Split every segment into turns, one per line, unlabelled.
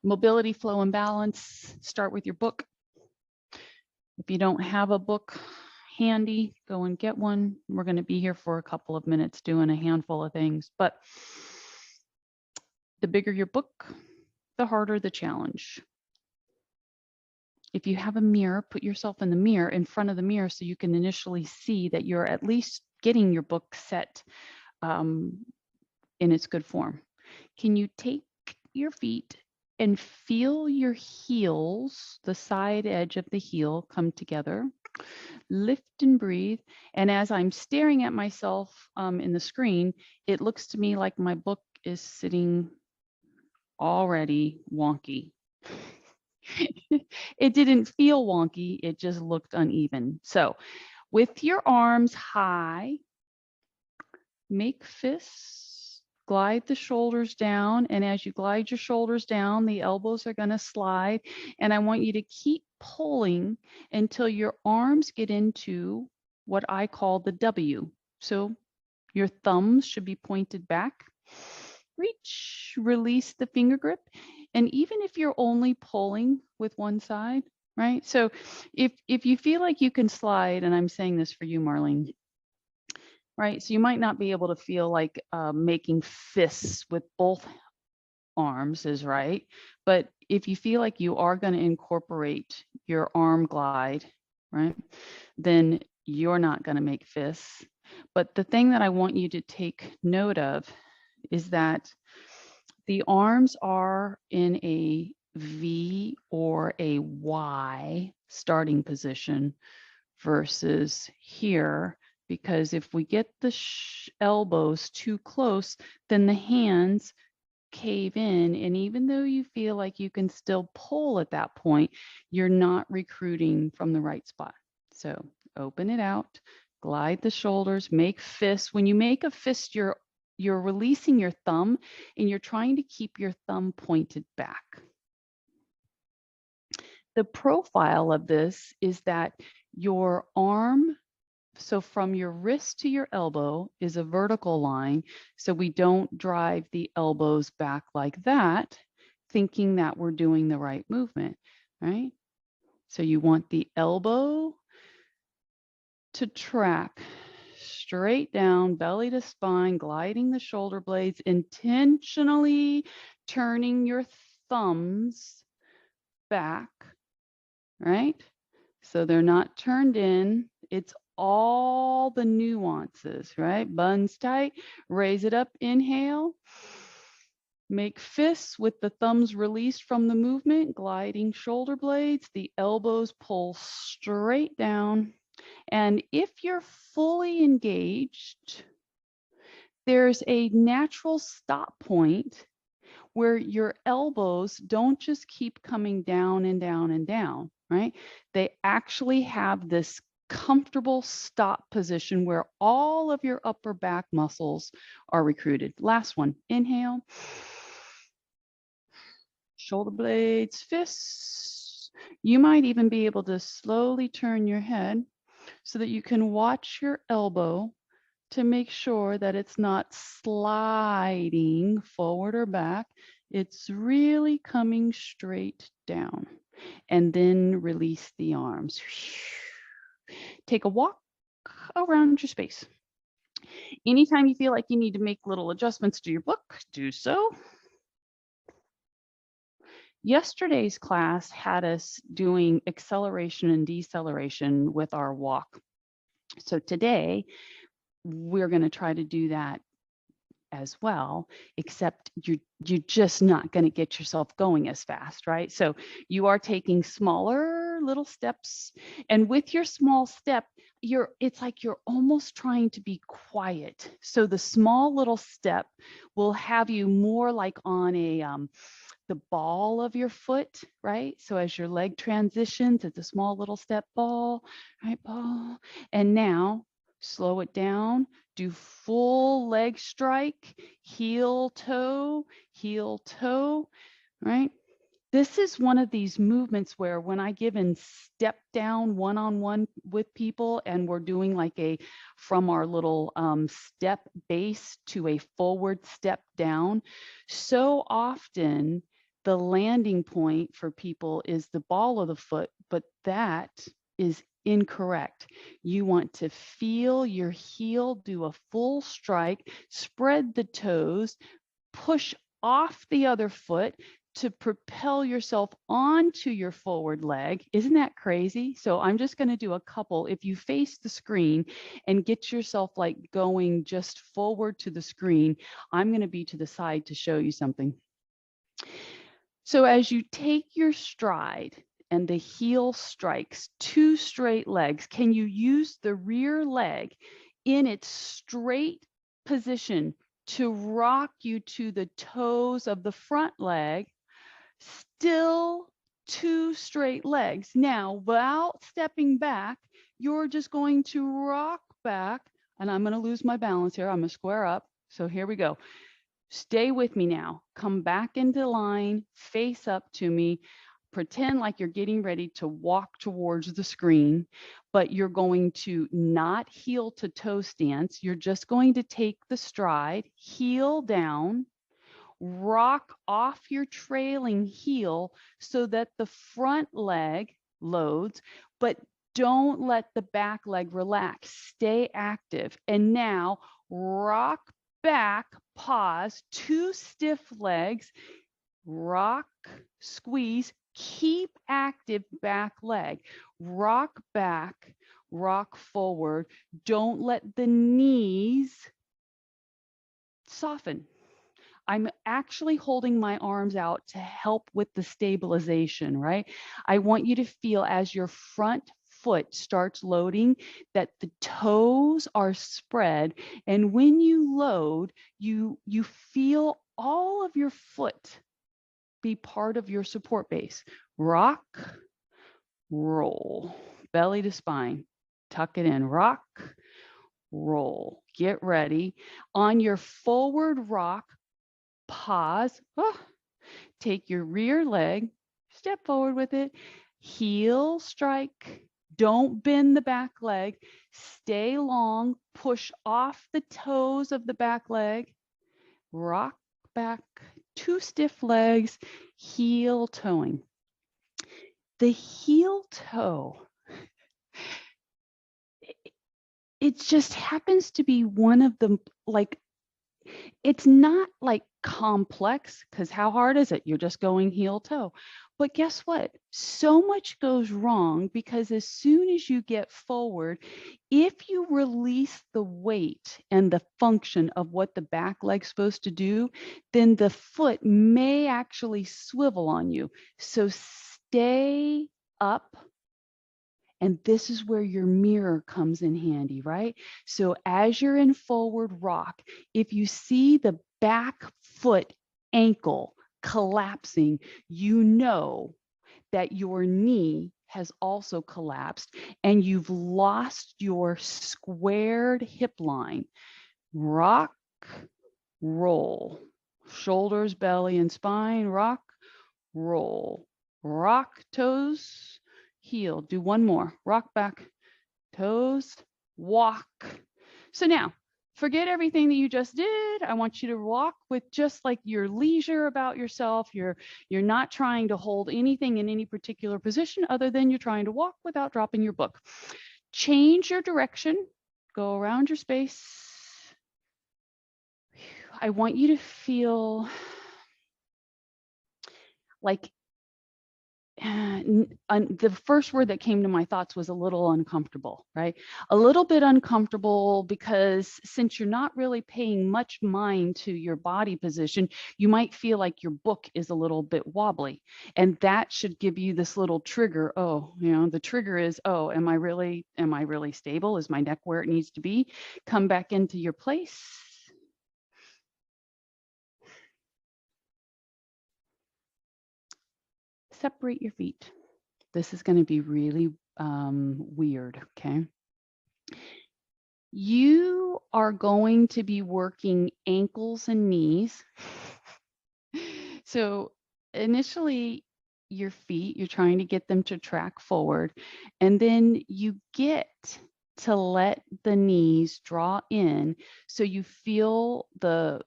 Mobility, flow, and balance. Start with your book. If you don't have a book handy, go and get one. We're going to be here for a couple of minutes doing a handful of things, but the bigger your book, the harder the challenge. If you have a mirror, put yourself in the mirror, in front of the mirror, so you can initially see that you're at least getting your book set in its good form. Can you take your feet and feel your heels, the side edge of the heel, come together? Lift and breathe. And as I'm staring at myself in the screen, it looks to me like my book is sitting already wonky. It didn't feel wonky, it just looked uneven. So with your arms high, make fists, glide the shoulders down. And as you glide your shoulders down, the elbows are going to slide. And I want you to keep pulling until your arms get into what I call the W. So your thumbs should be pointed back. Reach, release the finger grip. And even if you're only pulling with one side, right? So if you feel like you can slide, and I'm saying this for you, Marlene, right? So you might not be able to feel like making fists with both arms is right. But if you feel like you are going to incorporate your arm glide, right, then you're not going to make fists. But the thing that I want you to take note of is that the arms are in a V or a Y starting position versus here, because if we get the elbows too close, then the hands cave in. And even though you feel like you can still pull at that point, you're not recruiting from the right spot. So open it out, glide the shoulders, make fists. When you make a fist, you're releasing your thumb and you're trying to keep your thumb pointed back. The profile of this is that your arm, so from your wrist to your elbow, is a vertical line. So we don't drive the elbows back like that, thinking that we're doing the right movement, right? So you want the elbow to track straight down, belly to spine, gliding the shoulder blades, intentionally turning your thumbs back, right? So they're not turned in. It's all the nuances, right? Buns tight, raise it up, inhale. Make fists with the thumbs released from the movement, gliding shoulder blades, the elbows pull straight down. And if you're fully engaged, there's a natural stop point where your elbows don't just keep coming down and down and down, right? They actually have this comfortable stop position where all of your upper back muscles are recruited. Last one, inhale. Shoulder blades, fists. You might even be able to slowly turn your head so that you can watch your elbow to make sure that it's not sliding forward or back. It's really coming straight down. And then release the arms. Take a walk around your space. Anytime you feel like you need to make little adjustments to your book, do so. Yesterday's class had us doing acceleration and deceleration with our walk. So today, we're going to try to do that as well, except you're just not going to get yourself going as fast, right? So you are taking smaller little steps, and with your small step, it's like you're almost trying to be quiet. So the small little step will have you more like on a the ball of your foot, right? So as your leg transitions, it's a small little step, ball, right? Ball. And now slow it down, do full leg strike, heel toe, right? This is one of these movements where when I give in step down one-on-one with people and we're doing like from our little step base to a forward step down, so often the landing point for people is the ball of the foot, but that is incorrect. You want to feel your heel do a full strike, spread the toes, push off the other foot to propel yourself onto your forward leg. Isn't that crazy? So I'm just going to do a couple. If you face the screen and get yourself like going just forward to the screen, I'm going to be to the side to show you something. So as you take your stride and the heel strikes 2 straight legs, can you use the rear leg in its straight position to rock you to the toes of the front leg? Still 2 straight legs. Now, without stepping back, you're just going to rock back, and I'm going to lose my balance here. I'm going to square up. So here we go. Stay with me now. Come back into line, face up to me. Pretend like you're getting ready to walk towards the screen, but you're going to not heel to toe stance. You're just going to take the stride, heel down, rock off your trailing heel so that the front leg loads, but don't let the back leg relax. Stay active. And now rock back, pause, 2 stiff legs, rock, squeeze, keep active back leg, rock back, rock forward. Don't let the knees soften. I'm actually holding my arms out to help with the stabilization, right? I want you to feel as your front foot starts loading that the toes are spread, and when you load, you feel all of your foot be part of your support base. Rock, roll, belly to spine, tuck it in, rock, roll. Get ready. On your forward rock, pause, take your rear leg, step forward with it, heel strike, don't bend the back leg, stay long, push off the toes of the back leg, rock back, 2 stiff legs, heel toeing. The heel toe, it just happens to be one of the, like, it's not like complex, because how hard is it? You're just going heel toe. But guess what? So much goes wrong because as soon as you get forward, if you release the weight and the function of what the back leg's supposed to do, then the foot may actually swivel on you. So stay up. And this is where your mirror comes in handy, right? So as you're in forward rock, if you see the back foot ankle collapsing, you know that your knee has also collapsed and you've lost your squared hip line. Rock, roll, shoulders, belly, and spine, rock, roll, rock, toes, heel. Do one more. Rock back, toes, walk. So now, forget everything that you just did. I want you to walk with just like your leisure about yourself. You're not trying to hold anything in any particular position other than you're trying to walk without dropping your book. Change your direction. Go around your space. I want you to feel like the first word that came to my thoughts was a little uncomfortable, right? A little bit uncomfortable because since you're not really paying much mind to your body position, you might feel like your book is a little bit wobbly. And that should give you this little trigger. Oh, the trigger is, oh, am I really stable? Is my neck where it needs to be? Come back into your place. Separate your feet. This is going to be really weird, okay? You are going to be working ankles and knees. So initially, your feet, you're trying to get them to track forward, and then you get to let the knees draw in so you feel the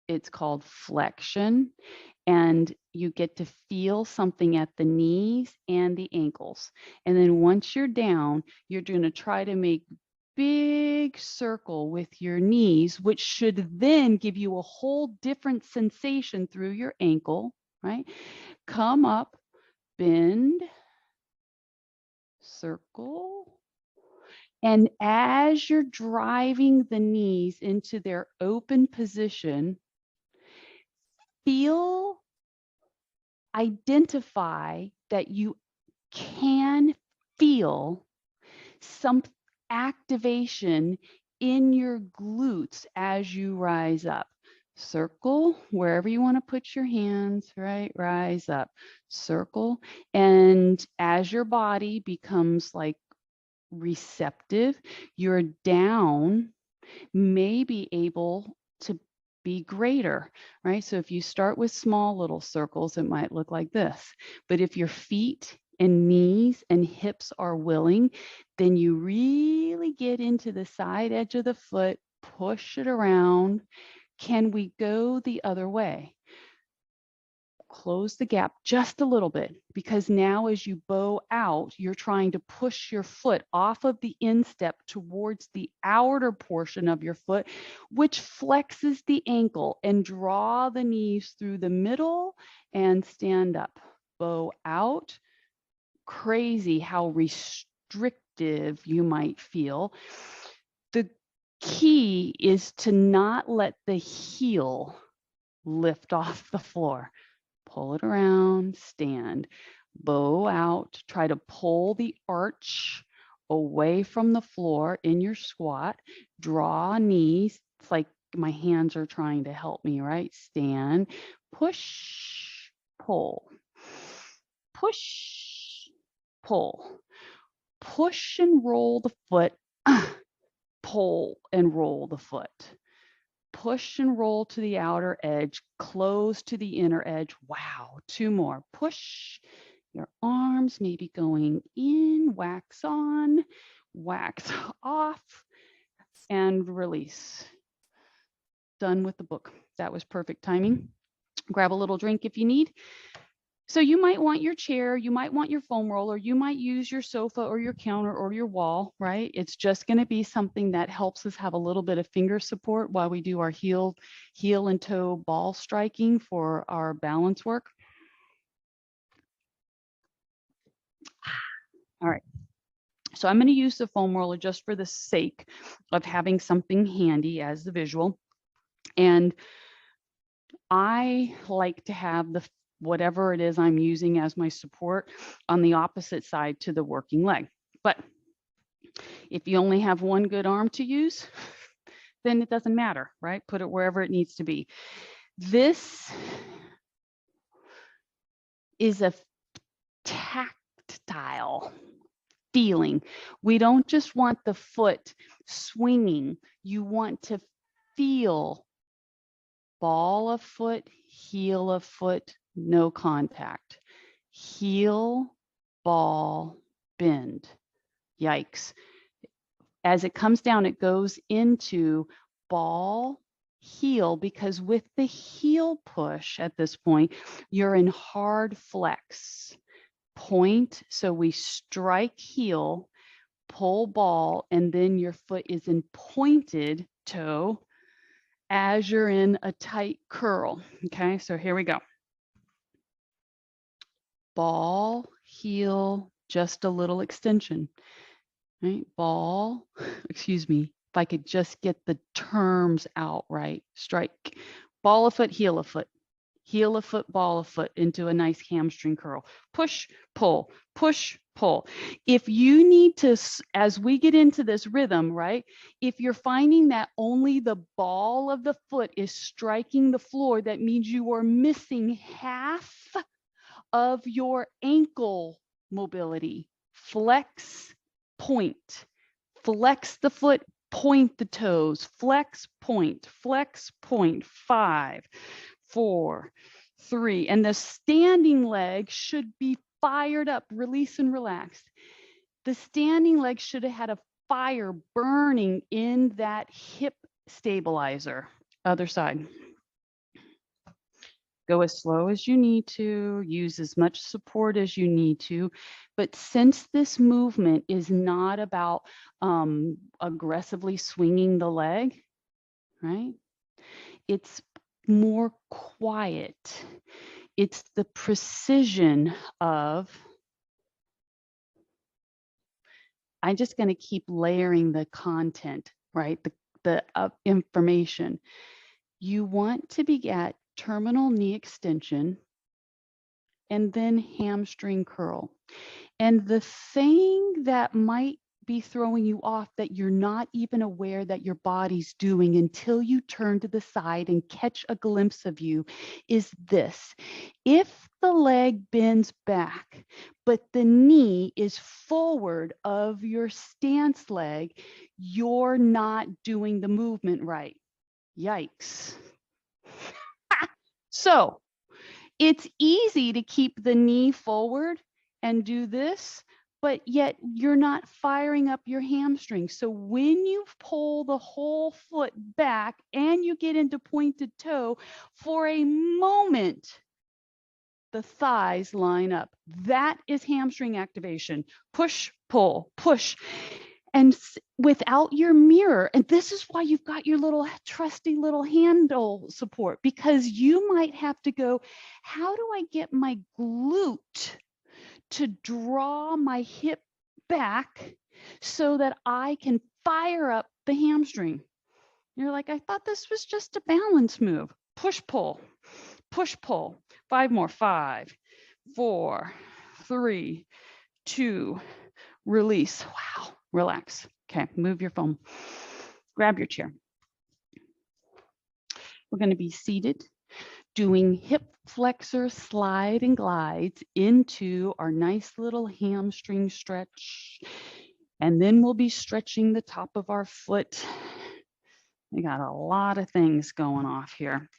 It's called flexion, and you get to feel something at the knees and the ankles. And then once you're down, you're going to try to make big circle with your knees, which should then give you a whole different sensation through your ankle, right? Come up, bend, circle. And as you're driving the knees into their open position, feel, identify that you can feel some activation in your glutes as you rise up. Circle wherever you want to put your hands, right? Rise up, circle. And as your body becomes like receptive, your down may be able to be greater, right? So if you start with small little circles, it might look like this. But if your feet and knees and hips are willing, then you really get into the side edge of the foot, push it around. Can we go the other way? Close the gap just a little bit, because now as you bow out, you're trying to push your foot off of the instep towards the outer portion of your foot, which flexes the ankle, and draw the knees through the middle and stand up. Bow out. Crazy how restrictive you might feel. The key is to not let the heel lift off the floor. Pull it around, stand, bow out, try to pull the arch away from the floor in your squat, draw knees. It's like my hands are trying to help me, right? Stand, push, pull, push, pull, push and roll the foot, pull and roll the foot. Push and roll to the outer edge, close to the inner edge. Wow, 2 more. Push your arms, maybe going in, wax on, wax off, and release. Done with the book. That was perfect timing. Grab a little drink if you need. So you might want your chair, you might want your foam roller, you might use your sofa or your counter or your wall, right? It's just going to be something that helps us have a little bit of finger support while we do our heel and toe ball striking for our balance work. All right. So I'm going to use the foam roller just for the sake of having something handy as the visual. And I like to have the whatever it is I'm using as my support on the opposite side to the working leg. But if you only have one good arm to use, then it doesn't matter, right? Put it wherever it needs to be. This is a tactile feeling. We don't just want the foot swinging. You want to feel ball of foot, heel of foot, no contact. Heel, ball, bend. Yikes. As it comes down, it goes into ball, heel, because with the heel push at this point, you're in hard flex. Point, so we strike heel, pull ball, and then your foot is in pointed toe as you're in a tight curl. Okay, so here we go. Ball, heel, just a little extension, right? Ball, excuse me, if I could just get the terms out right. Strike, ball of foot, heel of foot, heel of foot, ball of foot into a nice hamstring curl. Push, pull, push, pull. If you need to, as we get into this rhythm, right? If you're finding that only the ball of the foot is striking the floor, that means you are missing half of your ankle mobility. Flex, point. Flex the foot, point the toes. Flex, point. Flex, point. 5, 4, 3. And the standing leg should be fired up. Release and relax. The standing leg should have had a fire burning in that hip stabilizer. Other side. Go as slow as you need to, use as much support as you need to. But since this movement is not about aggressively swinging the leg, right? It's more quiet. It's the precision of, I'm just going to keep layering the content, right? The information. You want to be at terminal knee extension and then hamstring curl. And the thing that might be throwing you off that you're not even aware that your body's doing until you turn to the side and catch a glimpse of you is this. If the leg bends back, but the knee is forward of your stance leg, you're not doing the movement right. Yikes. So it's easy to keep the knee forward and do this, but yet you're not firing up your hamstring. So when you pull the whole foot back and you get into pointed toe, for a moment, the thighs line up. That is hamstring activation. Push, pull, push. And without your mirror, and this is why you've got your little trusty little handle support, because you might have to go, how do I get my glute to draw my hip back so that I can fire up the hamstring? You're like, I thought this was just a balance move. Push, pull, push, pull. 5 more. 5, 4, 3, 2, release. Wow. Relax. Okay, move your phone. Grab your chair. We're going to be seated, doing hip flexor slide and glides into our nice little hamstring stretch. And then we'll be stretching the top of our foot. We got a lot of things going off here.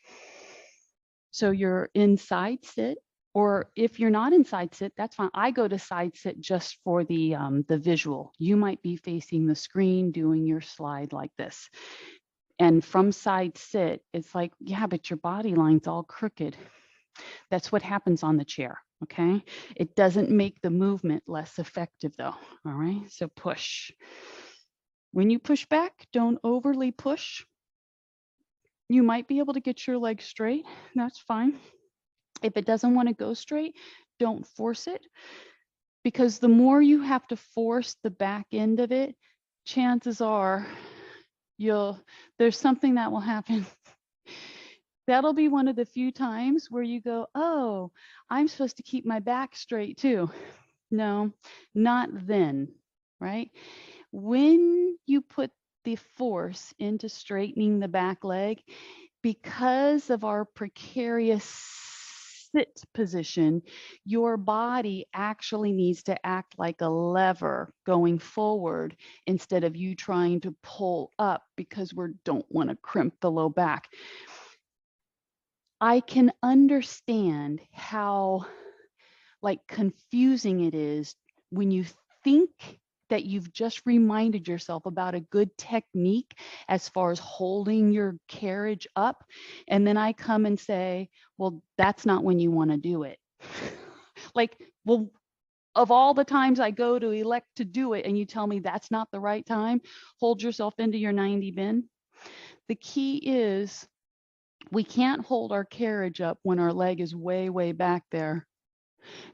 So you're in side sit, or if you're not in side sit, that's fine. I go to side sit just for the visual. You might be facing the screen doing your slide like this. And from side sit, it's like, yeah, but your body line's all crooked. That's what happens on the chair, okay? It doesn't make the movement less effective though, all right? So push. When you push back, don't overly push. You might be able to get your leg straight, that's fine. If it doesn't want to go straight, don't force it, because the more you have to force the back end of it, chances are there's something that will happen. That'll be one of the few times where you go, oh, I'm supposed to keep my back straight too. No, not then, right? When you put the force into straightening the back leg, because of our precarious sit position, your body actually needs to act like a lever going forward instead of you trying to pull up because we don't want to crimp the low back. I can understand how confusing it is when you think that you've just reminded yourself about a good technique as far as holding your carriage up. And then I come and say, well, that's not when you want to do it. Well, of all the times I go to elect to do it and you tell me that's not the right time, hold yourself into your 90 bin. The key is we can't hold our carriage up when our leg is way, way back there,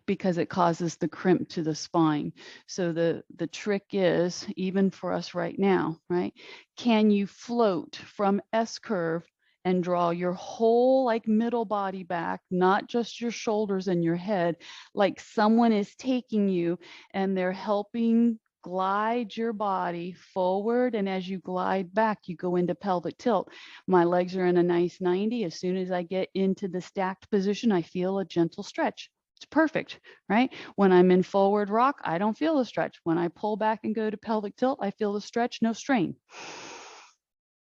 because it causes the crimp to the spine. So the trick is, even for us right now, right? Can you float from S curve and draw your whole middle body back, not just your shoulders and your head, like someone is taking you and they're helping glide your body forward, and as you glide back, you go into pelvic tilt. My legs are in a nice 90. As soon as I get into the stacked position, I feel a gentle stretch. It's perfect, right? When I'm in forward rock, I don't feel the stretch. When I pull back and go to pelvic tilt, I feel the stretch, no strain.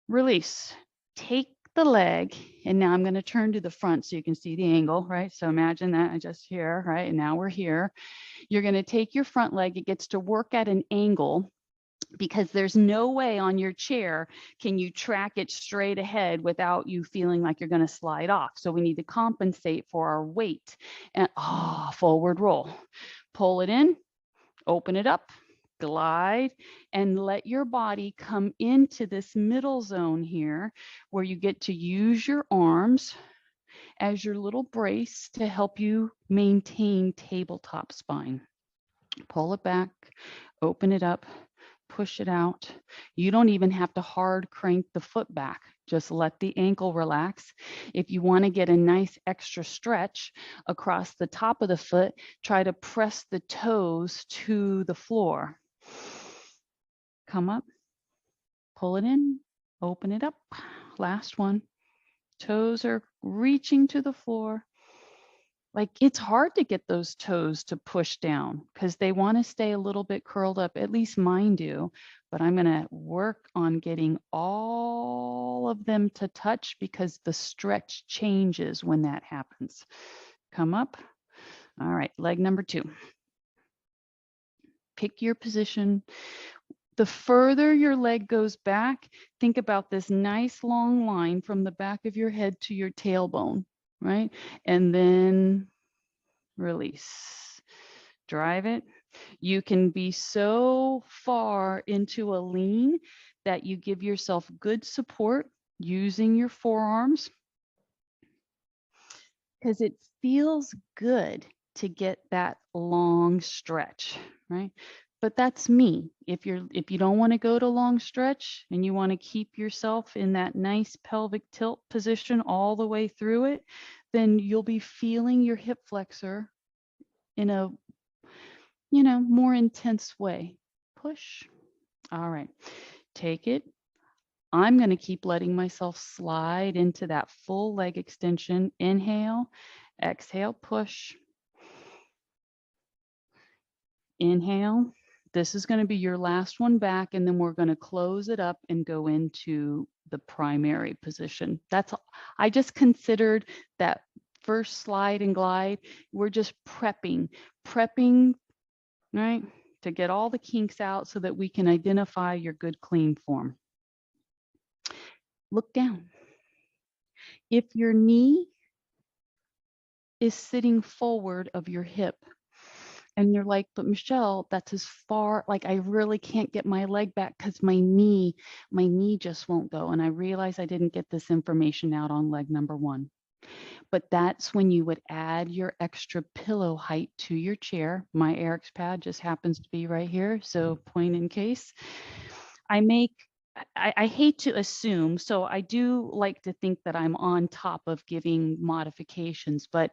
Release. Take the leg, and now I'm going to turn to the front so you can see the angle, right? So imagine that I just here, right? And now we're here. You're going to take your front leg. It gets to work at an angle. because there's no way on your chair can you track it straight ahead without you feeling like you're going to slide off. So we need to compensate for our weight. And forward roll. Pull it in, open it up, glide, and let your body come into this middle zone here where you get to use your arms as your little brace to help you maintain tabletop spine. Pull it back, open it up, push it out. You don't even have to hard crank the foot back. Just let the ankle relax. If you want to get a nice extra stretch across the top of the foot, try to press the toes to the floor. Come up, pull it in, open it up. Last one. Toes are reaching to the floor. Like, it's hard to get those toes to push down because they want to stay a little bit curled up. At least mine do. But I'm going to work on getting all of them to touch because the stretch changes when that happens. Come up. All right, leg number 2. Pick your position. The further your leg goes back, think about this nice long line from the back of your head to your tailbone, right? And then release. Drive it. You can be so far into a lean that you give yourself good support using your forearms because it feels good to get that long stretch, right? But that's me. If you don't want to go to long stretch and you want to keep yourself in that nice pelvic tilt position all the way through it, then you'll be feeling your hip flexor in a more intense way. Push. All right. Take it. I'm going to keep letting myself slide into that full leg extension. Inhale, exhale, push. Inhale. This is going to be your last one back, and then we're going to close it up and go into the primary position. I just considered that first slide and glide. We're just prepping, right, to get all the kinks out so that we can identify your good clean form. Look down. If your knee is sitting forward of your hip and you're like, but Michelle, that's as far, like I really can't get my leg back because my knee just won't go. And I realize I didn't get this information out on leg number 1. But that's when you would add your extra pillow height to your chair. My Eric's pad just happens to be right here, so point in case. I hate to assume, so I do like to think that I'm on top of giving modifications, but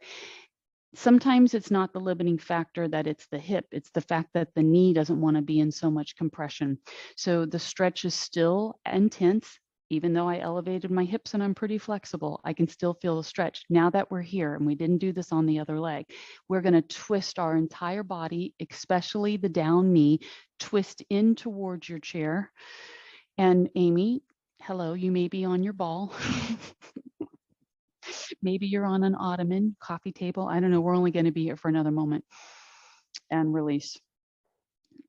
sometimes it's not the limiting factor that it's the hip. It's the fact that the knee doesn't want to be in so much compression. So the stretch is still intense. Even though I elevated my hips and I'm pretty flexible, I can still feel the stretch. Now that we're here, and we didn't do this on the other leg, we're going to twist our entire body, especially the down knee, twist in towards your chair. And Amy, hello, you may be on your ball. Maybe you're on an ottoman, coffee table. I don't know. We're only going to be here for another moment. And release.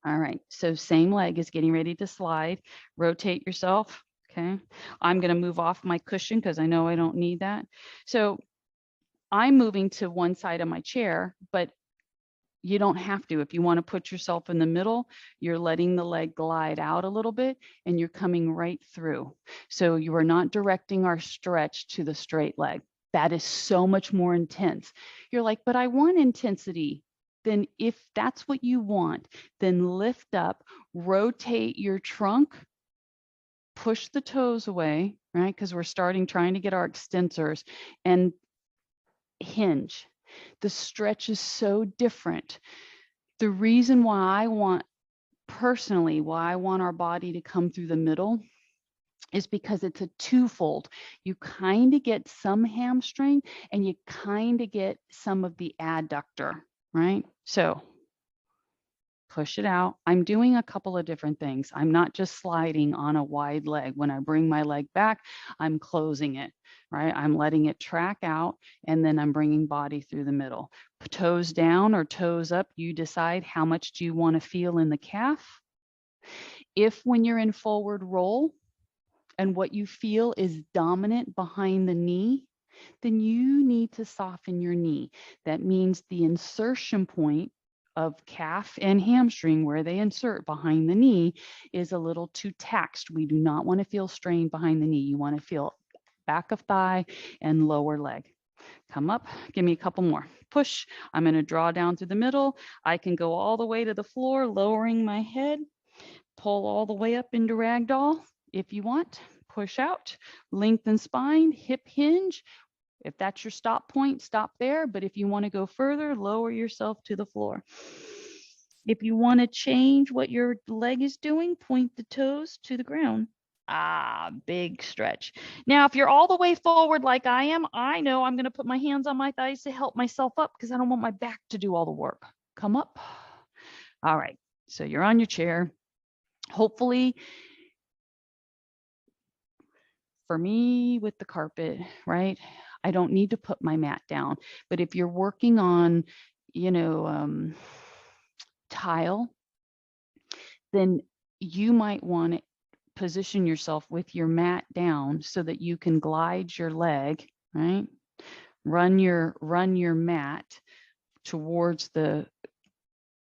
All right. So same leg is getting ready to slide. Rotate yourself. Okay. I'm going to move off my cushion because I know I don't need that. So I'm moving to one side of my chair, but you don't have to. If you want to put yourself in the middle, you're letting the leg glide out a little bit and you're coming right through. So you are not directing our stretch to the straight leg. That is so much more intense. You're like, but I want intensity. Then if that's what you want, then lift up, rotate your trunk, push the toes away, right? Because we're trying to get our extensors, and hinge. The stretch is so different. The reason why I want our body to come through the middle is because it's a twofold. You kind of get some hamstring and you kind of get some of the adductor, right? So push it out. I'm doing a couple of different things. I'm not just sliding on a wide leg. When I bring my leg back, I'm closing it, right? I'm letting it track out, and then I'm bringing body through the middle. Toes down or toes up, you decide how much do you want to feel in the calf. If when you're in forward roll and what you feel is dominant behind the knee, then you need to soften your knee. That means the insertion point of calf and hamstring, where they insert behind the knee, is a little too taxed. We do not want to feel strain behind the knee. You want to feel back of thigh and lower leg. Come up, give me a couple more. Push. I'm going to draw down through the middle. I can go all the way to the floor, lowering my head. Pull all the way up into ragdoll if you want. Push out, lengthen spine, hip hinge. If that's your stop point, stop there. But if you want to go further, lower yourself to the floor. If you want to change what your leg is doing, point the toes to the ground. Big stretch. Now, if you're all the way forward like I am, I know I'm going to put my hands on my thighs to help myself up because I don't want my back to do all the work. Come up. All right. So you're on your chair. Hopefully, for me with the carpet, right, I don't need to put my mat down. But if you're working on, tile, then you might want to position yourself with your mat down so that you can glide your leg, right? Run your mat towards the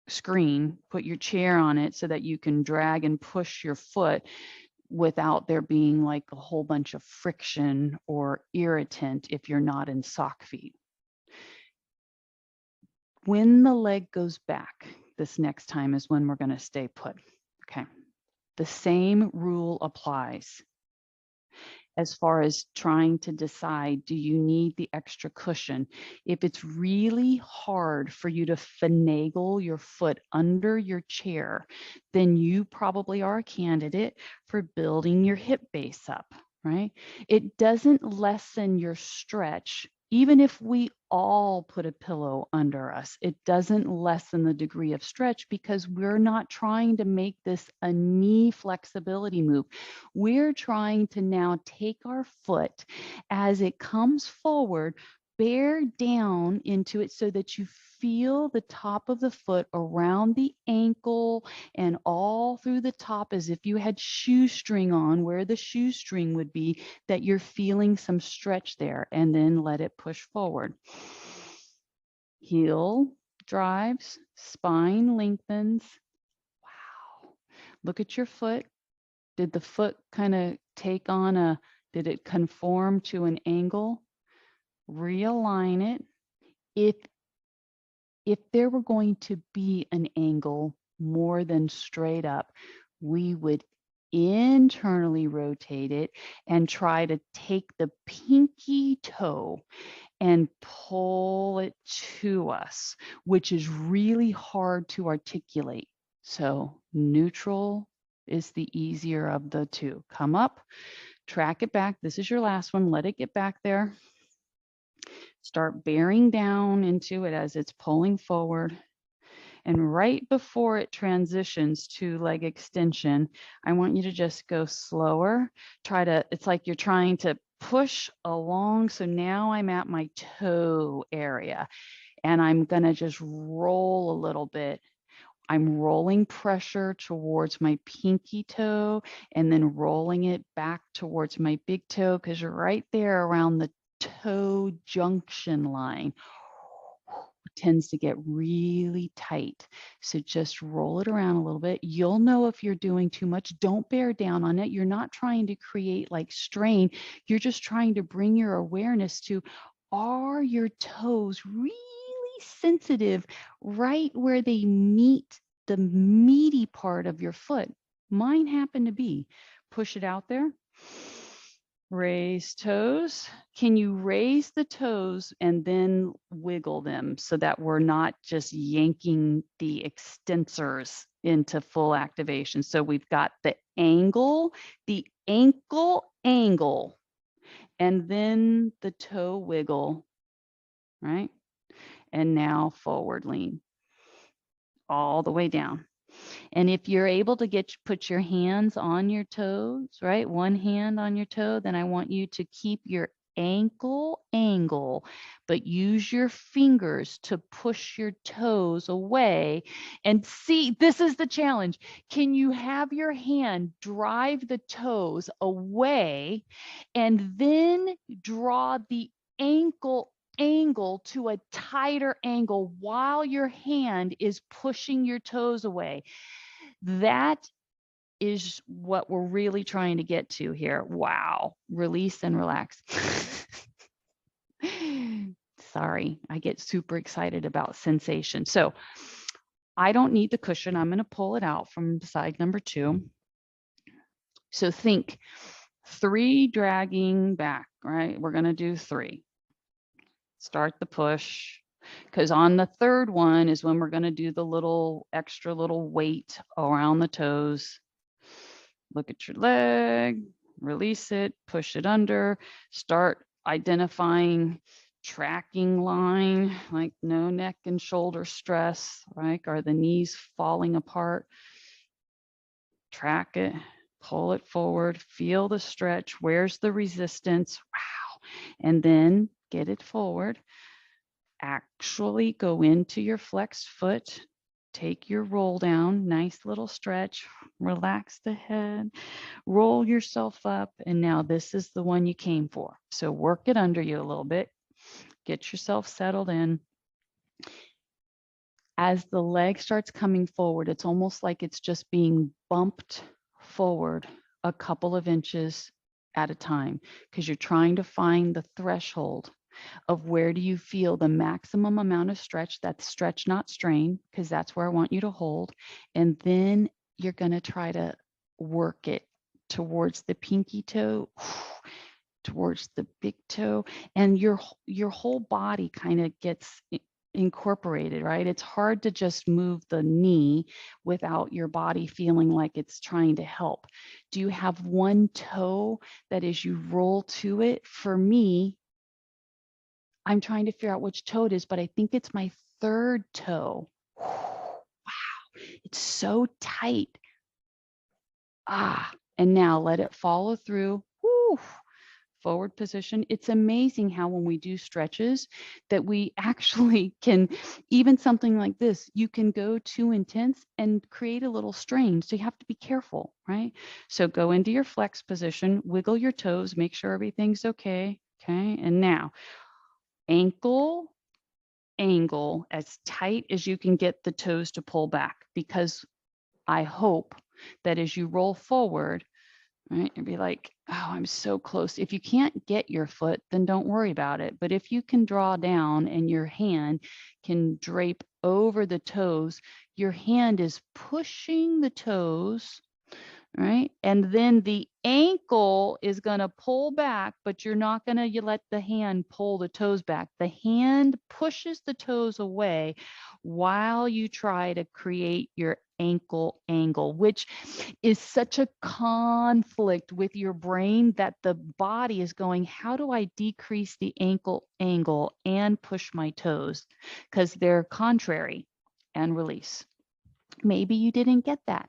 screen, put your chair on it so that you can drag and push your foot without there being like a whole bunch of friction or irritant if you're not in sock feet. When the leg goes back, this next time is when we're going to stay put. Okay. The same rule applies as far as trying to decide, do you need the extra cushion? If it's really hard for you to finagle your foot under your chair, then you probably are a candidate for building your hip base up, right? It doesn't lessen your stretch. Even if we all put a pillow under us, it doesn't lessen the degree of stretch because we're not trying to make this a knee flexibility move. We're trying to now take our foot as it comes forward, bear down into it so that you feel the top of the foot around the ankle and all through the top as if you had shoestring on where the shoestring would be, that you're feeling some stretch there, and then let it push forward. Heel drives, spine lengthens. Wow. Look at your foot. Did the foot kind of take on did it conform to an angle? Realign it. If there were going to be an angle more than straight up, we would internally rotate it and try to take the pinky toe and pull it to us, which is really hard to articulate. So neutral is the easier of the two. Come up, track it back. This is your last one. Let it get back there. Start bearing down into it as it's pulling forward. And right before it transitions to leg extension, I want you to just go slower. It's like you're trying to push along. So now I'm at my toe area and I'm going to just roll a little bit. I'm rolling pressure towards my pinky toe and then rolling it back towards my big toe because you're right there around the toe junction line. Tends to get really tight. So just roll it around a little bit. You'll know if you're doing too much. Don't bear down on it. You're not trying to create like strain. You're just trying to bring your awareness to, are your toes really sensitive right where they meet the meaty part of your foot? Mine happen to be. Push it out there. Raise toes. Can you raise the toes and then wiggle them so that we're not just yanking the extensors into full activation? So we've got the angle, the ankle angle, and then the toe wiggle, right? And now forward lean all the way down. And if you're able to put your hands on your toes, right? One hand on your toe, then I want you to keep your ankle angle, but use your fingers to push your toes away. And see, this is the challenge. Can you have your hand drive the toes away and then draw the ankle angle to a tighter angle while your hand is pushing your toes away? That is what we're really trying to get to here. Wow. Release and relax. Sorry, I get super excited about sensation. So I don't need the cushion. I'm going to pull it out from side number 2. So think 3 dragging back, right? We're going to do 3. Start the push, because on the 3rd one is when we're going to do the little extra little weight around the toes. Look at your leg, release it, push it under, start identifying tracking line, like no neck and shoulder stress, right? Are the knees falling apart? Track it, pull it forward, feel the stretch. Where's the resistance? Wow. And then get it forward. Actually go into your flexed foot. Take your roll down, nice little stretch, relax the head, roll yourself up. And now this is the one you came for. So work it under you a little bit, get yourself settled in. As the leg starts coming forward, it's almost like it's just being bumped forward a couple of inches at a time, because you're trying to find the threshold of where do you feel the maximum amount of stretch. That's stretch, not strain, because that's where I want you to hold. And then you're going to try to work it towards the pinky toe, towards the big toe, and your whole body kind of gets incorporated, right? It's hard to just move the knee without your body feeling like it's trying to help. Do you have one toe that as you roll to it? For me, I'm trying to figure out which toe it is, but I think it's my 3rd toe. Wow, it's so tight. And now let it follow through. Woo. Forward position. It's amazing how when we do stretches that we actually can, even something like this, you can go too intense and create a little strain. So you have to be careful, right? So go into your flex position, wiggle your toes, make sure everything's okay. Okay. And now ankle angle as tight as you can get the toes to pull back, because I hope that as you roll forward, right, and be like, oh, I'm so close. If you can't get your foot, then don't worry about it. But if you can draw down and your hand can drape over the toes, your hand is pushing the toes, right? And then the ankle is going to pull back, but you're not going to let the hand pull the toes back. The hand pushes the toes away while you try to create your ankle angle, which is such a conflict with your brain that the body is going, how do I decrease the ankle angle and push my toes? Because they're contrary. And release. Maybe you didn't get that.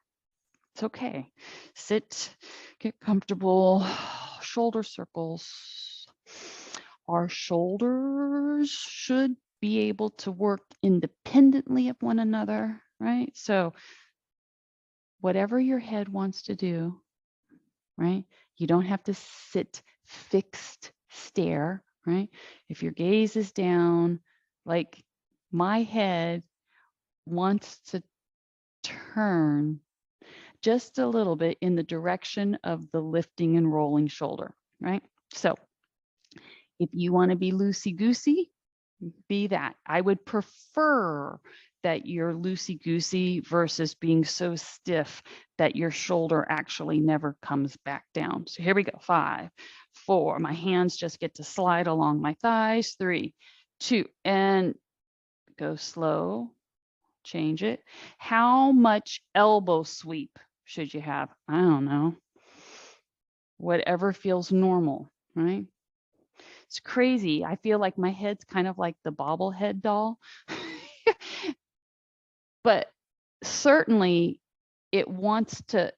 It's okay. Sit, get comfortable, shoulder circles. Our shoulders should be able to work independently of one another, right? So whatever your head wants to do, right? You don't have to sit fixed stare, right? If your gaze is down, like my head wants to turn just a little bit in the direction of the lifting and rolling shoulder, right? So if you want to be loosey-goosey, be that. I would prefer that you're loosey-goosey versus being so stiff that your shoulder actually never comes back down. So here we go. 5, 4. My hands just get to slide along my thighs. 3, 2, and go slow. Change it. How much elbow sweep should you have? I don't know. Whatever feels normal, right? It's crazy. I feel like my head's kind of like the bobblehead doll. But certainly it wants to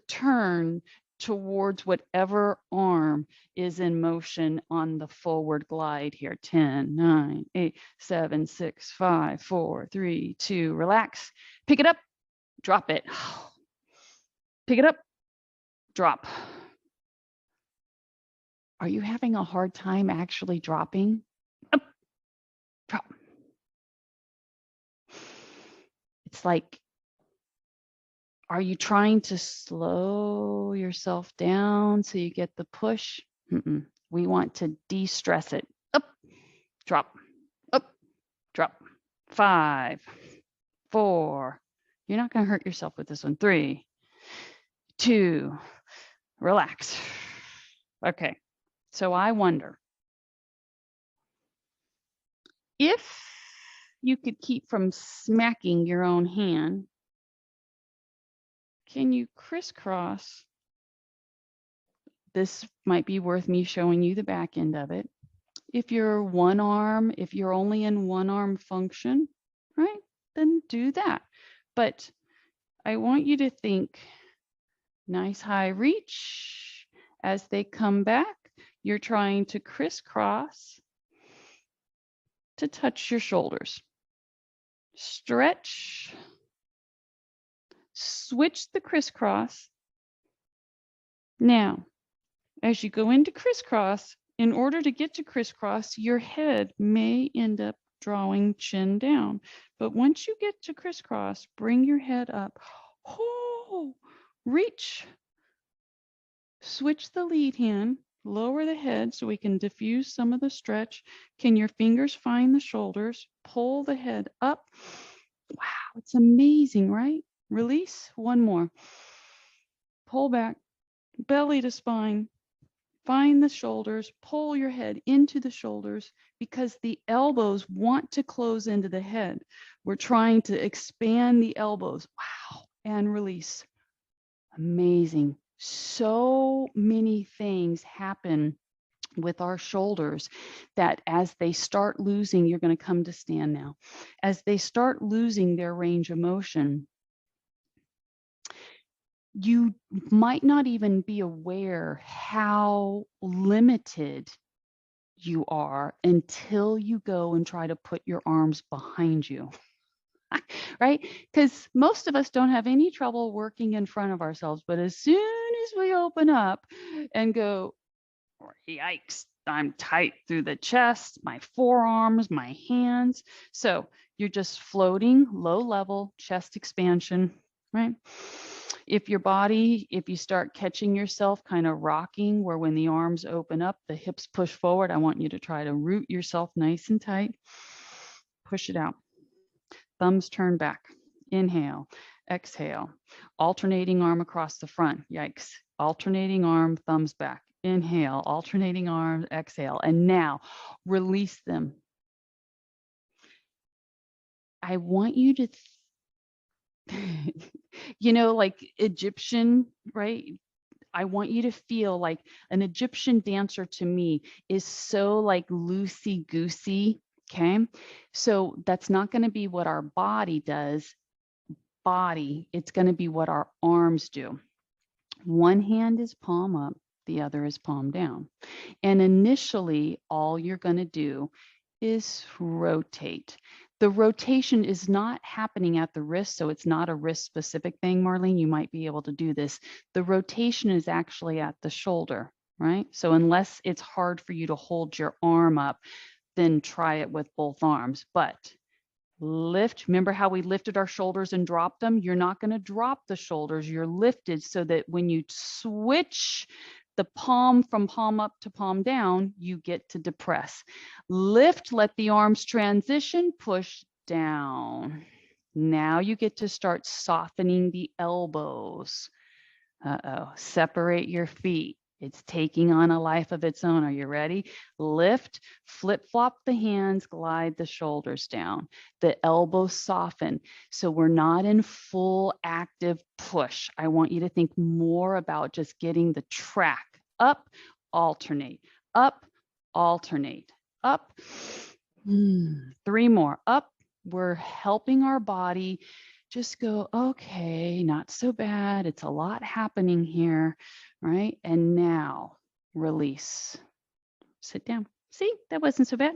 turn towards whatever arm is in motion on the forward glide here. 10, 9, 8, 7, 6, 5, 4, 3, 2, relax. Pick it up, drop it. Pick it up, drop. Are you having a hard time actually dropping? Up, drop. It's like, are you trying to slow yourself down so you get the push? We want to de-stress it. Up, drop, up, drop. 5, 4. You're not going to hurt yourself with this one. 3, 2, relax. Okay. So I wonder if you could keep from smacking your own hand, can you crisscross? This might be worth me showing you the back end of it. If you're one arm, if you're only in one arm function, right, then do that. But I want you to think nice high reach. As they come back, you're trying to crisscross to touch your shoulders. Stretch, switch the crisscross. Now, as you go into crisscross, in order to get to crisscross, your head may end up drawing chin down. But once you get to crisscross, bring your head up. Oh, reach. Switch the lead hand, lower the head so we can diffuse some of the stretch. Can your fingers find the shoulders? Pull the head up. Wow, it's amazing, right? Release. One more. Pull back, belly to spine. Find the shoulders, pull your head into the shoulders because the elbows want to close into the head. We're trying to expand the elbows. Wow. And release. Amazing. So many things happen with our shoulders that as they start losing, you're going to come to stand now. As they start losing their range of motion, you might not even be aware how limited you are until you go and try to put your arms behind you, right? Because most of us don't have any trouble working in front of ourselves, but as soon as we open up and go, yikes, I'm tight through the chest, my forearms, my hands. So you're just floating, low level chest expansion, right? If you start catching yourself kind of rocking where when the arms open up, the hips push forward, I want you to try to root yourself nice and tight. Push it out. Thumbs turn back. Inhale, exhale. Alternating arm across the front. Yikes. Alternating arm, thumbs back. Inhale, alternating arms, exhale. And now release them. I want you to like Egyptian, right? I want you to feel like an Egyptian dancer to me is so like loosey-goosey, okay? So that's not going to be what our body does. It's going to be what our arms do. One hand is palm up, the other is palm down. And initially, all you're going to do is rotate. The rotation is not happening at the wrist, so it's not a wrist-specific thing, Marlene. You might be able to do this. The rotation is actually at the shoulder, right? So unless it's hard for you to hold your arm up, then try it with both arms. But lift. Remember how we lifted our shoulders and dropped them? You're not going to drop the shoulders. You're lifted so that when you switch the palm from palm up to palm down, you get to depress. Lift, let the arms transition, push down. Now you get to start softening the elbows. Separate your feet. It's taking on a life of its own. Are you ready? Lift, flip-flop the hands, glide the shoulders down. The elbows soften. So we're not in full active push. I want you to think more about just getting the track up, alternate, up, alternate, up. 3 more. Up. We're helping our body just go, okay, not so bad. It's a lot happening here, right? And now release. Sit down. See, that wasn't so bad.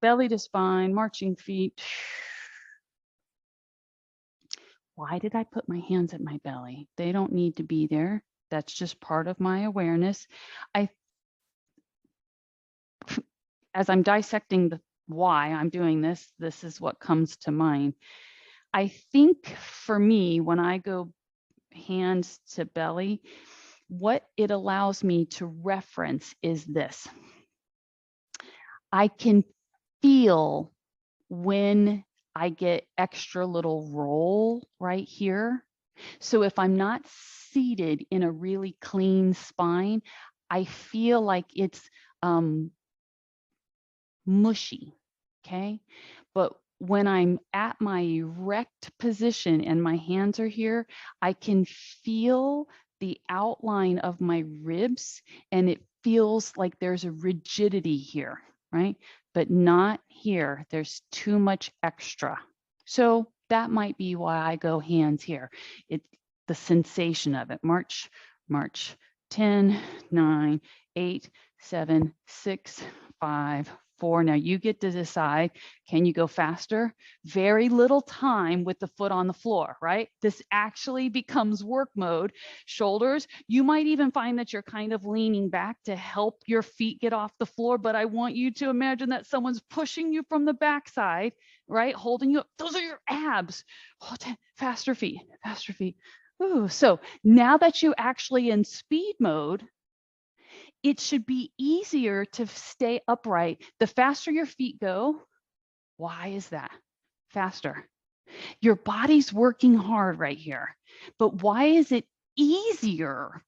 Belly to spine, marching feet. Why did I put my hands at my belly? They don't need to be there. That's just part of my awareness. As I'm dissecting the why I'm doing this, this is what comes to mind. I think for me, when I go hands to belly, what it allows me to reference is this. I can feel when I get extra little roll right here. So if I'm not seated in a really clean spine, I feel like it's mushy, okay? But when I'm at my erect position and my hands are here, I can feel the outline of my ribs and it feels like there's a rigidity here, right? But not here. There's too much extra. So that might be why I go hands here. It's the sensation of it. March, 10, 9, 8, 7, 6, 5, 4. Now you get to decide, can you go faster? Very little time with the foot on the floor, right? This actually becomes work mode. Shoulders, you might even find that you're kind of leaning back to help your feet get off the floor, but I want you to imagine that someone's pushing you from the backside, right? Holding you up. Those are your abs. Faster feet, faster feet. Ooh, so now that you're actually in speed mode, it should be easier to stay upright. The faster your feet go, why is that? Faster. Your body's working hard right here. But why is it easier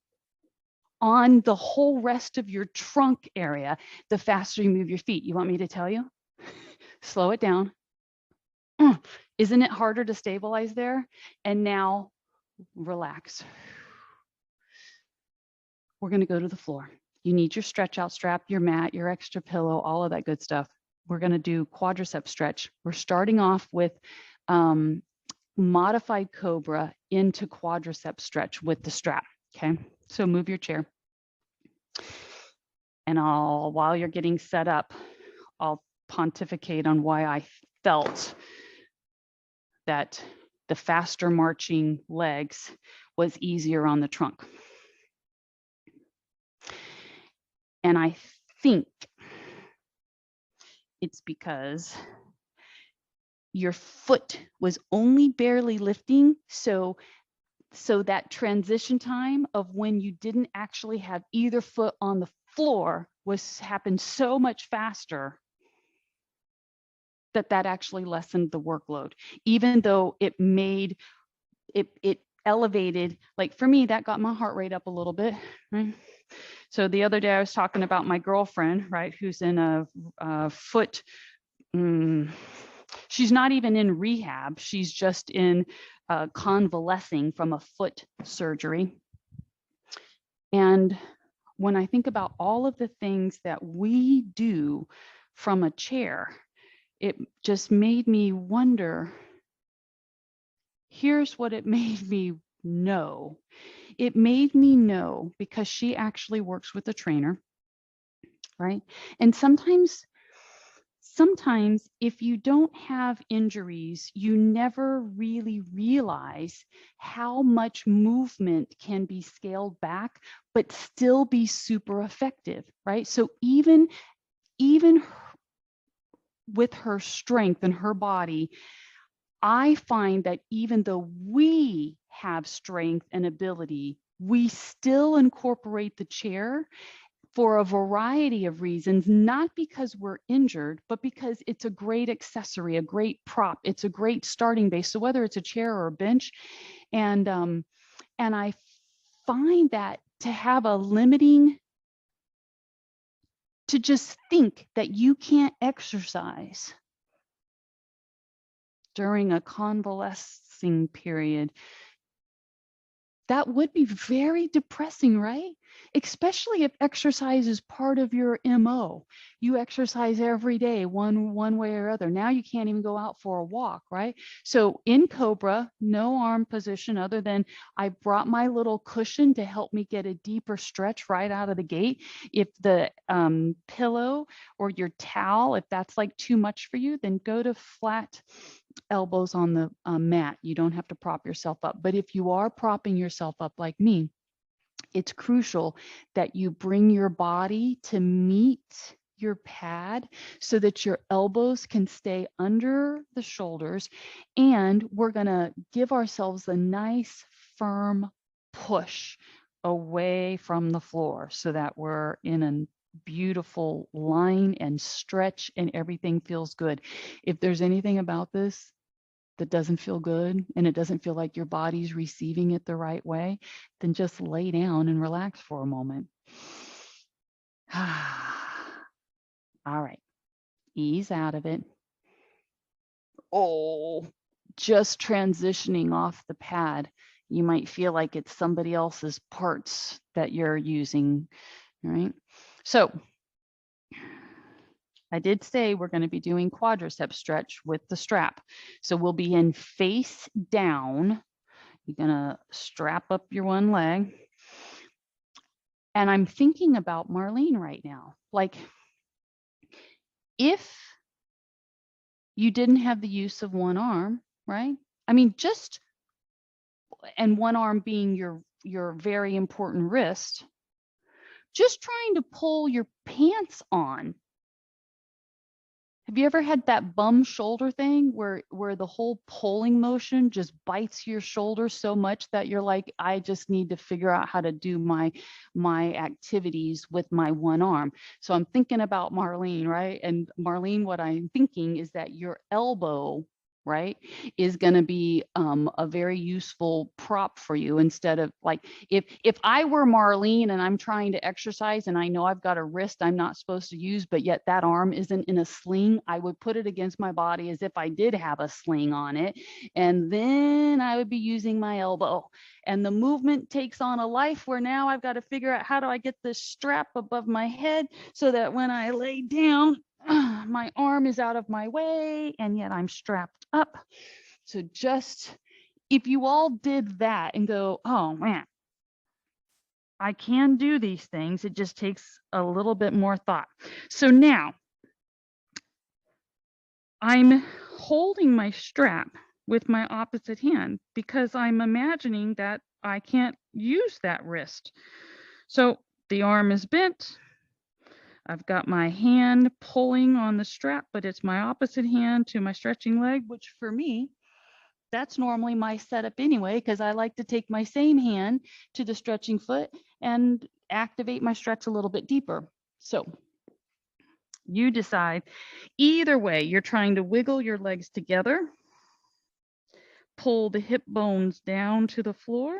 on the whole rest of your trunk area the faster you move your feet? You want me to tell you? Slow it down. Isn't it harder to stabilize there? And now relax. We're going to go to the floor. You need your stretch out strap, your mat, your extra pillow, all of that good stuff. We're going to do quadricep stretch. We're starting off with modified cobra into quadricep stretch with the strap. Okay, so move your chair. And while you're getting set up, I'll pontificate on why I felt that the faster marching legs was easier on the trunk. And I think it's because your foot was only barely lifting. So that transition time of when you didn't actually have either foot on the floor happened so much faster that actually lessened the workload, even though it made it elevated. Like for me, that got my heart rate up a little bit, right? So the other day I was talking about my girlfriend, right, who's in a foot, she's not even in rehab. She's just in convalescing from a foot surgery. And when I think about all of the things that we do from a chair, it just made me wonder, here's what it made me know. It made me know, because she actually works with a trainer, right? And sometimes if you don't have injuries, you never really realize how much movement can be scaled back, but still be super effective, right? So even with her strength and her body, I find that even though we have strength and ability, we still incorporate the chair for a variety of reasons, not because we're injured, but because it's a great accessory, a great prop. It's a great starting base. So whether it's a chair or a bench, and I find that to have a limiting, to just think that you can't exercise during a convalescing period, that would be very depressing, right? especially if exercise is part of your MO. You exercise every day, one way or other. Now you can't even go out for a walk, right? So in Cobra, no arm position other than I brought my little cushion to help me get a deeper stretch right out of the gate. If the pillow or your towel, if that's like too much for you, then go to flat elbows on the mat. You don't have to prop yourself up. But if you are propping yourself up like me, it's crucial that you bring your body to meet your pad so that your elbows can stay under the shoulders. And we're going to give ourselves a nice firm push away from the floor so that we're in a beautiful line and stretch and everything feels good. If there's anything about this that doesn't feel good and it doesn't feel like your body's receiving it the right way, then just lay down and relax for a moment. All right, ease out of it. Oh, just transitioning off the pad, you might feel like it's somebody else's parts that you're using, right? So I did say we're going to be doing quadricep stretch with the strap. So we'll be in face down. You're going to strap up your one leg. And I'm thinking about Marlene right now. Like, if you didn't have the use of one arm, right? I mean, and one arm being your very important wrist, just trying to pull your pants on. Have you ever had that bum shoulder thing where the whole pulling motion just bites your shoulder so much that you're like, I just need to figure out how to do my activities with my one arm. So I'm thinking about Marlene, right? And Marlene, what I'm thinking is that your elbow, right, is going to be a very useful prop for you, instead of like, if I were Marlene and I'm trying to exercise and I know I've got a wrist I'm not supposed to use, but yet that arm isn't in a sling, I would put it against my body as if I did have a sling on it. And then I would be using my elbow. And the movement takes on a life where now I've got to figure out, how do I get this strap above my head so that when I lay down, my arm is out of my way and yet I'm strapped up. So just, if you all did that and go, oh man, I can do these things, it just takes a little bit more thought. So now I'm holding my strap with my opposite hand because I'm imagining that I can't use that wrist. So the arm is bent. I've got my hand pulling on the strap, but it's my opposite hand to my stretching leg, which for me, that's normally my setup anyway, because I like to take my same hand to the stretching foot and activate my stretch a little bit deeper. So you decide. Either way, you're trying to wiggle your legs together, pull the hip bones down to the floor.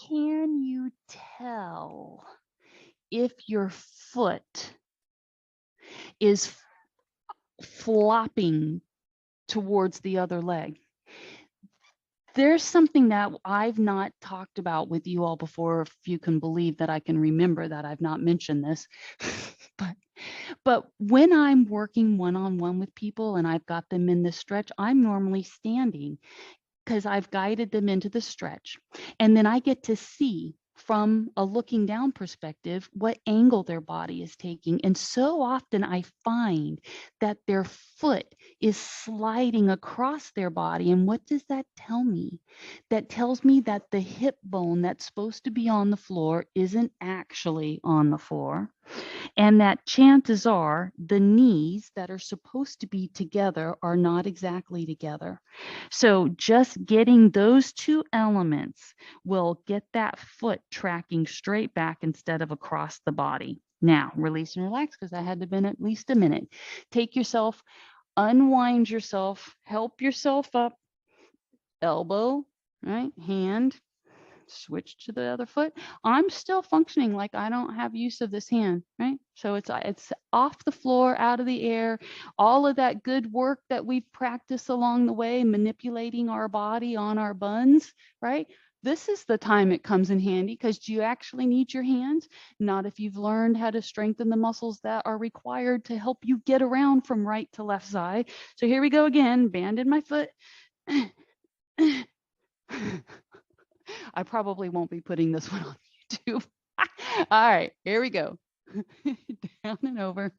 Can you tell if your foot is flopping towards the other leg? There's something that I've not talked about with you all before, if you can believe that I can remember that I've not mentioned this. But when I'm working one-on-one with people and I've got them in this stretch, I'm normally standing because I've guided them into the stretch. And then I get to see from a looking down perspective what angle their body is taking. And so often I find that their foot is sliding across their body. And what does that tell me? That tells me that the hip bone that's supposed to be on the floor isn't actually on the floor. And that chances are the knees that are supposed to be together are not exactly together. So just getting those two elements will get that foot tracking straight back instead of across the body. Now, release and relax, because that had to have been at least a minute. Take yourself, unwind yourself, help yourself up, elbow, right, hand, switch to the other foot. I'm still functioning like I don't have use of this hand, right? So it's off the floor, out of the air, all of that good work that we've practiced along the way, manipulating our body on our buns, right? This is the time it comes in handy because you actually need your hands, not if you've learned how to strengthen the muscles that are required to help you get around from right to left side. So here we go again, band in my foot. I probably won't be putting this one on YouTube. All right, here we go. Down and over.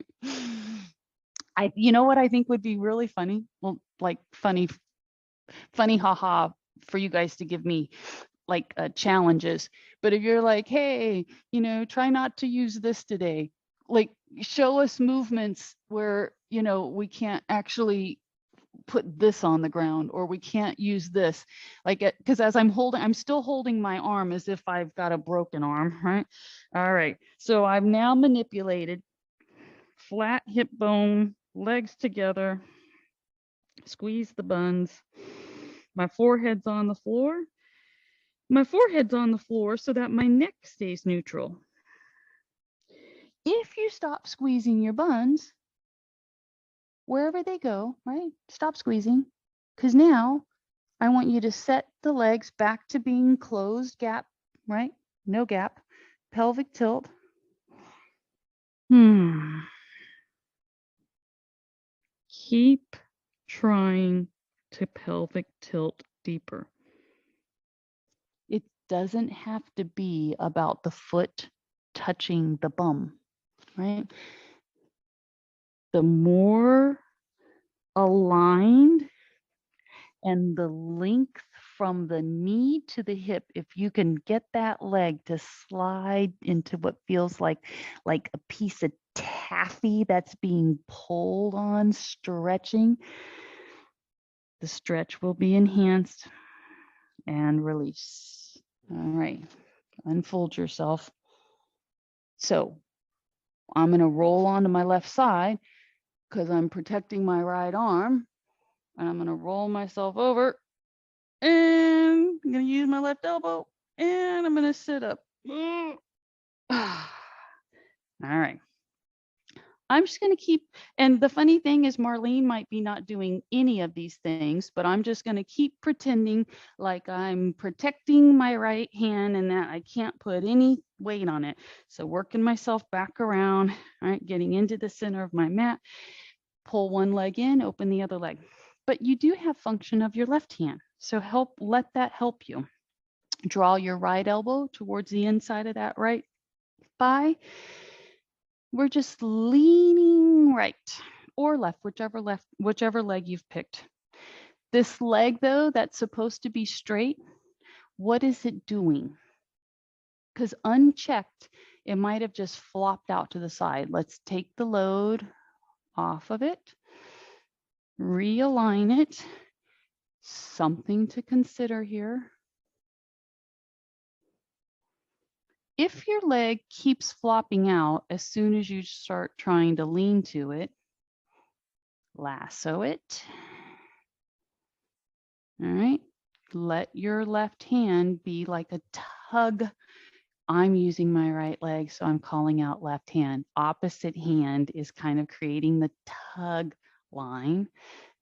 You know what I think would be really funny? Well, like funny, haha, for you guys to give me like challenges. But if you're like, hey, try not to use this today, like show us movements where, we can't actually put this on the ground, or we can't use this, like, because as I'm still holding my arm as if I've got a broken arm, right? All right, so I've now manipulated flat hip bone, legs together, squeeze the buns, my forehead's on the floor, so that my neck stays neutral. If you stop squeezing your buns, wherever they go, right? Stop squeezing, because now I want you to set the legs back to being closed gap, right? No gap, pelvic tilt. Keep trying to pelvic tilt deeper. It doesn't have to be about the foot touching the bum, right? The more aligned and the length from the knee to the hip, if you can get that leg to slide into what feels like a piece of taffy that's being pulled on, stretching, the stretch will be enhanced and release. All right, unfold yourself. So I'm going to roll onto my left side because I'm protecting my right arm, and I'm going to roll myself over, and I'm going to use my left elbow, and I'm going to sit up. All right. I'm just going to keep, and the funny thing is Marlene might be not doing any of these things, but I'm just going to keep pretending like I'm protecting my right hand and that I can't put any weight on it. So working myself back around, all right, getting into the center of my mat, pull one leg in, open the other leg. But you do have function of your left hand. So let that help you. Draw your right elbow towards the inside of that right thigh. We're just leaning right or left, whichever leg you've picked. This leg, though, that's supposed to be straight, what is it doing? Because unchecked, it might have just flopped out to the side. Let's take the load off of it, realign it. Something to consider here. If your leg keeps flopping out as soon as you start trying to lean to it, lasso it. All right. Let your left hand be like a tug. I'm using my right leg, so I'm calling out left hand. Opposite hand is kind of creating the tug line,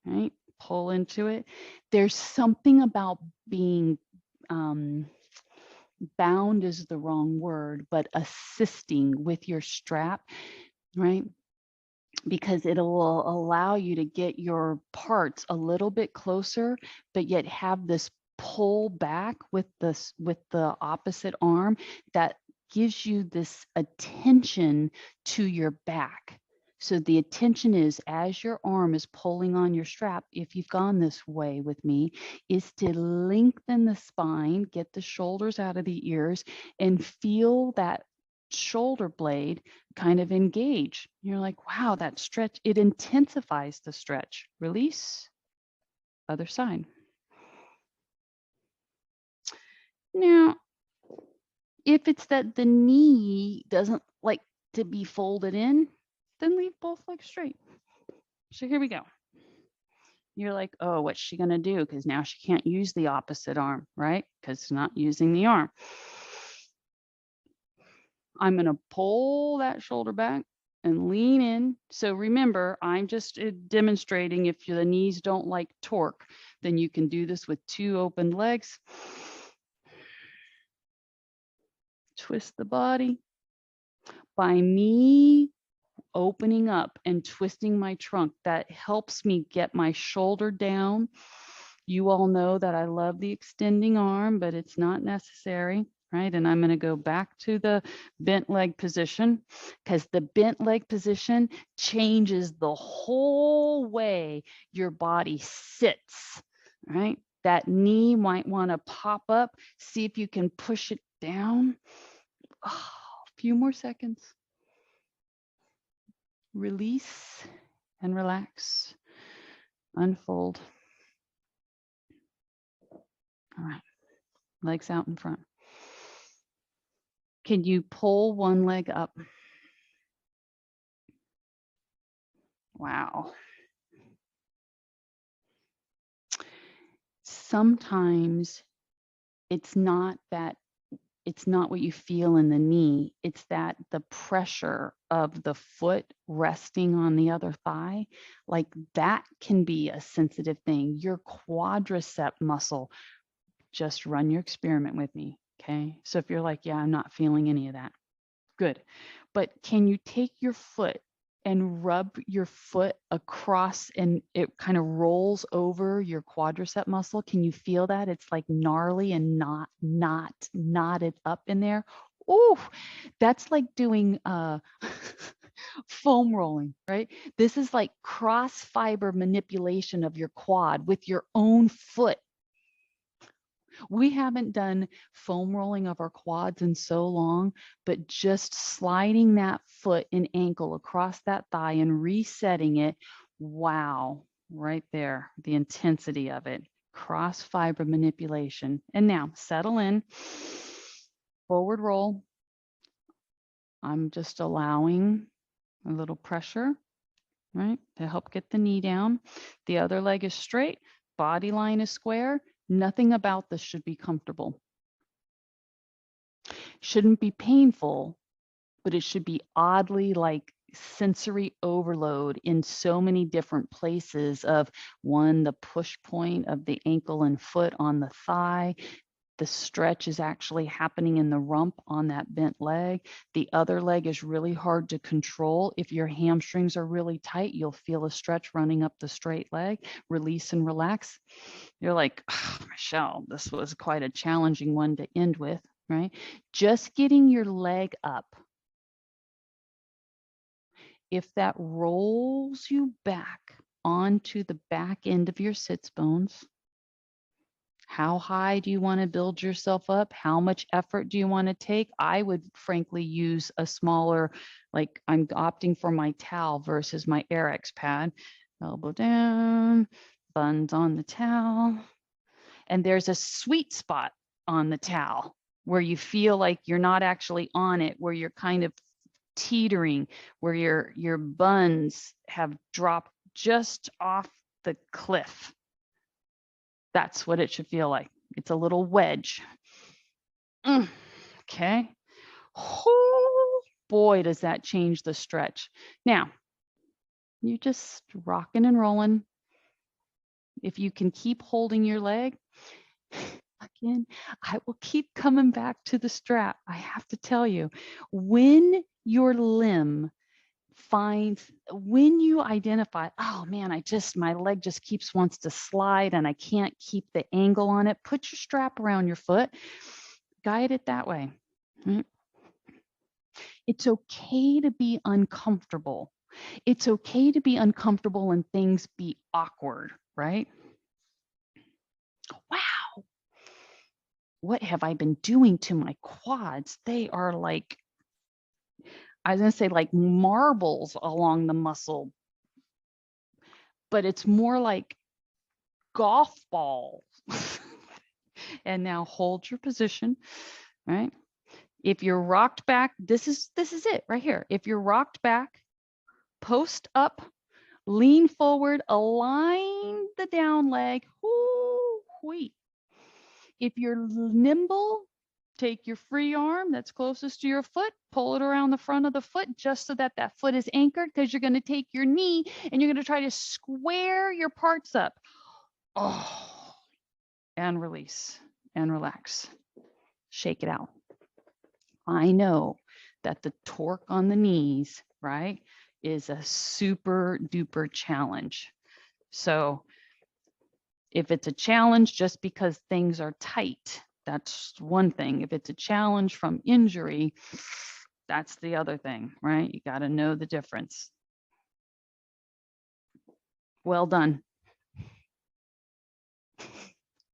right? Pull into it. There's something about being bound is the wrong word, but assisting with your strap, right? Because it will allow you to get your parts a little bit closer, but yet have this pull back with the opposite arm that gives you this attention to your back. So the attention is, as your arm is pulling on your strap, if you've gone this way with me, is to lengthen the spine, get the shoulders out of the ears, and feel that shoulder blade kind of engage. You're like, wow, that stretch, it intensifies the stretch. Release, other side. Now, if it's that the knee doesn't like to be folded in, then leave both legs straight. So here we go. You're like, oh, what's she going to do? Because now she can't use the opposite arm, right? Because it's not using the arm. I'm going to pull that shoulder back and lean in. So remember, I'm just demonstrating if the knees don't like torque, then you can do this with two open legs. twist the body. By me opening up and twisting my trunk, that helps me get my shoulder down. You all know that I love the extending arm, but it's not necessary, right? And I'm going to go back to the bent leg position, because the bent leg position changes the whole way your body sits, right? That knee might want to pop up. See if you can push it down. Oh, a few more seconds. Release and relax. Unfold. All right. Legs out in front. Can you pull one leg up? Wow. Sometimes it's not what you feel in the knee. It's that the pressure of the foot resting on the other thigh, like that can be a sensitive thing. Your quadricep muscle, just run your experiment with me. Okay. So if you're like, yeah, I'm not feeling any of that. Good. But can you take your foot and rub your foot across, and it kind of rolls over your quadricep muscle? Can you feel that? It's like gnarly and not knotted up in there. Ooh, that's like doing foam rolling, right? This is like cross fiber manipulation of your quad with your own foot. We haven't done foam rolling of our quads in so long, but just sliding that foot and ankle across that thigh and resetting it. Wow, right there, the intensity of it. Cross fiber manipulation. And now settle in, forward roll. I'm just allowing a little pressure, right, to help get the knee down. The other leg is straight, body line is square. Nothing about this should be comfortable. Shouldn't be painful, but it should be oddly like sensory overload in so many different places of one, the push point of the ankle and foot on the thigh. The stretch is actually happening in the rump on that bent leg. The other leg is really hard to control. If your hamstrings are really tight, you'll feel a stretch running up the straight leg. Release and relax. You're like, oh, Michelle, this was quite a challenging one to end with, right? Just getting your leg up. If that rolls you back onto the back end of your sits bones, how high do you want to build yourself up? How much effort do you want to take? I would frankly use a smaller, like I'm opting for my towel versus my Airex pad. Elbow down, buns on the towel. And there's a sweet spot on the towel where you feel like you're not actually on it, where you're kind of teetering, where your buns have dropped just off the cliff. That's what it should feel like. It's a little wedge. Okay. Oh, boy, does that change the stretch. Now, you're just rocking and rolling. If you can keep holding your leg, again, I will keep coming back to the strap. I have to tell you, when your limb when you identify, oh man, my leg just wants to slide and I can't keep the angle on it, put your strap around your foot, guide it that way. Right? It's okay to be uncomfortable. It's okay to be uncomfortable and things be awkward, right? Wow. What have I been doing to my quads? They are like, I was going to say like marbles along the muscle, but it's more like golf balls. And now hold your position, right? If you're rocked back, this is it right here. If you're rocked back, post up, lean forward, align the down leg. Whoo-wee. If you're nimble, take your free arm that's closest to your foot, pull it around the front of the foot just so that that foot is anchored, because you're going to take your knee and you're going to try to square your parts up. Oh, and release and relax. Shake it out. I know that the torque on the knees, right, is a super duper challenge. So if it's a challenge just because things are tight, that's one thing. If it's a challenge from injury, that's the other thing, right? You got to know the difference. Well done.